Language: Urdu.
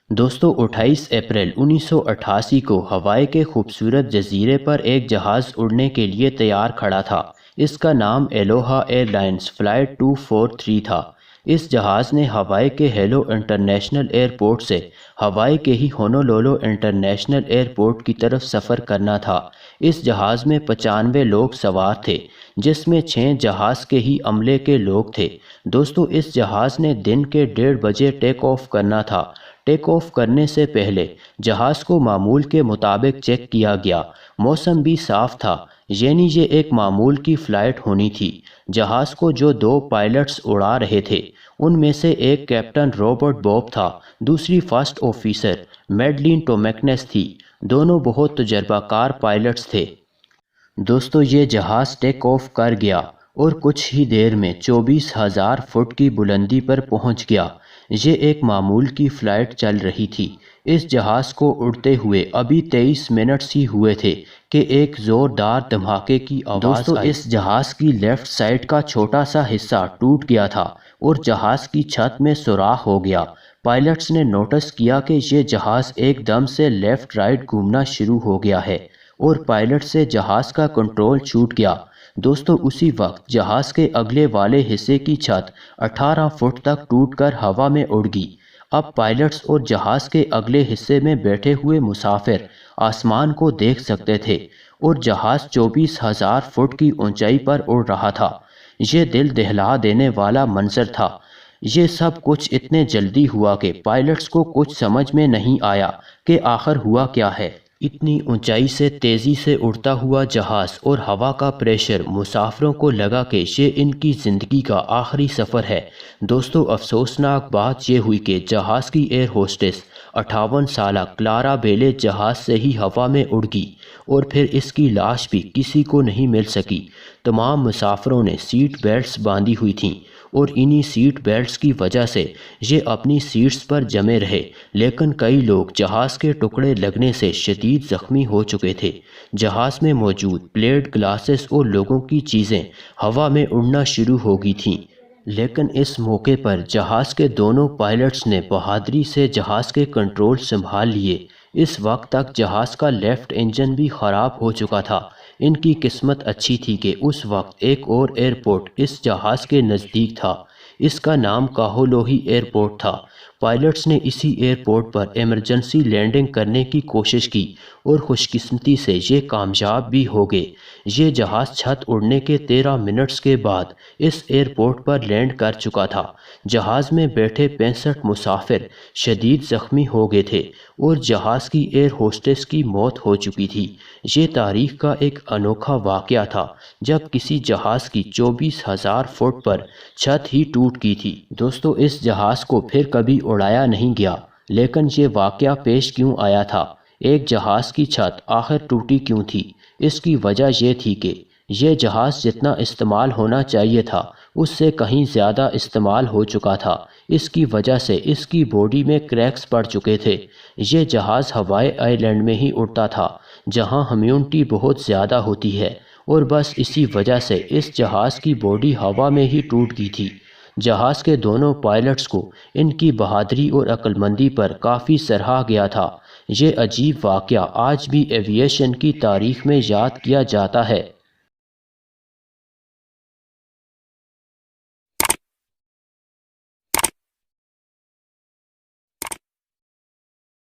دوستو 28 اپریل 1988 کو ہوائی کے خوبصورت جزیرے پر ایک جہاز اڑنے کے لیے تیار کھڑا تھا۔ اس کا نام ایلوہا ایئر لائنز فلائٹ 243 تھا۔ اس جہاز نے ہوائی کے ہیلو انٹرنیشنل ایئرپورٹ سے ہوائی کے ہی ہونولولو انٹرنیشنل ایئرپورٹ کی طرف سفر کرنا تھا۔ اس جہاز میں 95 لوگ سوار تھے، جس میں 6 جہاز کے ہی عملے کے لوگ تھے۔ دوستو اس جہاز نے دن کے 1:30 بجے ٹیک آف کرنا تھا۔ ٹیک آف کرنے سے پہلے جہاز کو معمول کے مطابق چیک کیا گیا۔ موسم بھی صاف تھا، یعنی یہ ایک معمول کی فلائٹ ہونی تھی۔ جہاز کو جو 2 پائلٹس اڑا رہے تھے، ان میں سے ایک کیپٹن رابرٹ بوب تھا، دوسری فرسٹ آفیسر میڈلین ٹومیکنس تھی۔ دونوں بہت تجربہ کار پائلٹس تھے۔ دوستو یہ جہاز ٹیک آف کر گیا اور کچھ ہی دیر میں 24,000 فٹ کی بلندی پر پہنچ گیا۔ یہ ایک معمول کی فلائٹ چل رہی تھی۔ اس جہاز کو اڑتے ہوئے ابھی 23 منٹس ہی ہوئے تھے کہ ایک زوردار دھماکے کی آواز آئی۔ اس جہاز کی لیفٹ سائڈ کا چھوٹا سا حصہ ٹوٹ گیا تھا اور جہاز کی چھت میں سوراخ ہو گیا۔ پائلٹس نے نوٹس کیا کہ یہ جہاز ایک دم سے لیفٹ رائٹ گھومنا شروع ہو گیا ہے اور پائلٹ سے جہاز کا کنٹرول چھوٹ گیا۔ دوستو اسی وقت جہاز کے اگلے والے حصے کی چھت 18 فٹ تک ٹوٹ کر ہوا میں اڑ گئی۔ اب پائلٹس اور جہاز کے اگلے حصے میں بیٹھے ہوئے مسافر آسمان کو دیکھ سکتے تھے اور جہاز 24,000 فٹ کی اونچائی پر اڑ رہا تھا۔ یہ دل دہلا دینے والا منظر تھا۔ یہ سب کچھ اتنے جلدی ہوا کہ پائلٹس کو کچھ سمجھ میں نہیں آیا کہ آخر ہوا کیا ہے۔ اتنی اونچائی سے تیزی سے اڑتا ہوا جہاز اور ہوا کا پریشر، مسافروں کو لگا کہ یہ ان کی زندگی کا آخری سفر ہے۔ دوستو افسوسناک بات یہ ہوئی کہ جہاز کی ایئر ہوسٹس 58 سالہ کلارا بیلے جہاز سے ہی ہوا میں اڑ گئی اور پھر اس کی لاش بھی کسی کو نہیں مل سکی۔ تمام مسافروں نے سیٹ بیلٹس باندھی ہوئی تھیں اور انہی سیٹ بیلٹس کی وجہ سے یہ اپنی سیٹس پر جمے رہے، لیکن کئی لوگ جہاز کے ٹکڑے لگنے سے شدید زخمی ہو چکے تھے۔ جہاز میں موجود پلیٹ گلاسز اور لوگوں کی چیزیں ہوا میں اڑنا شروع ہو گئی تھیں، لیکن اس موقع پر جہاز کے دونوں پائلٹس نے بہادری سے جہاز کے کنٹرول سنبھال لیے۔ اس وقت تک جہاز کا لیفٹ انجن بھی خراب ہو چکا تھا۔ ان کی قسمت اچھی تھی کہ اس وقت ایک اور ایئرپورٹ اس جہاز کے نزدیک تھا۔ اس کا نام کاہولوہی ایئرپورٹ تھا۔ پائلٹس نے اسی ایئرپورٹ پر ایمرجنسی لینڈنگ کرنے کی کوشش کی اور خوش قسمتی سے یہ کامیاب بھی ہو گئے۔ یہ جہاز چھت اڑنے کے 13 منٹس کے بعد اس ایئرپورٹ پر لینڈ کر چکا تھا۔ جہاز میں بیٹھے 65 مسافر شدید زخمی ہو گئے تھے اور جہاز کی ایئر ہوسٹس کی موت ہو چکی تھی۔ یہ تاریخ کا ایک انوکھا واقعہ تھا جب کسی جہاز کی 24,000 فٹ پر چھت ہی ٹوٹ گئی تھی۔ دوستو اس جہاز کو پھر کبھی اڑایا نہیں گیا، لیکن یہ واقعہ پیش کیوں آیا تھا؟ ایک جہاز کی چھت آخر ٹوٹی کیوں تھی؟ اس کی وجہ یہ تھی کہ یہ جہاز جتنا استعمال ہونا چاہیے تھا اس سے کہیں زیادہ استعمال ہو چکا تھا۔ اس کی وجہ سے اس کی باڈی میں کریکس پڑ چکے تھے۔ یہ جہاز ہوائی آئی لینڈ میں ہی اڑتا تھا جہاں ہیومڈٹی بہت زیادہ ہوتی ہے، اور بس اسی وجہ سے اس جہاز کی باڈی ہوا میں ہی ٹوٹ گئی تھی۔ جہاز کے دونوں پائلٹس کو ان کی بہادری اور عقل مندی پر کافی سراہا گیا تھا۔ یہ عجیب واقعہ آج بھی ایوییشن کی تاریخ میں یاد کیا جاتا ہے۔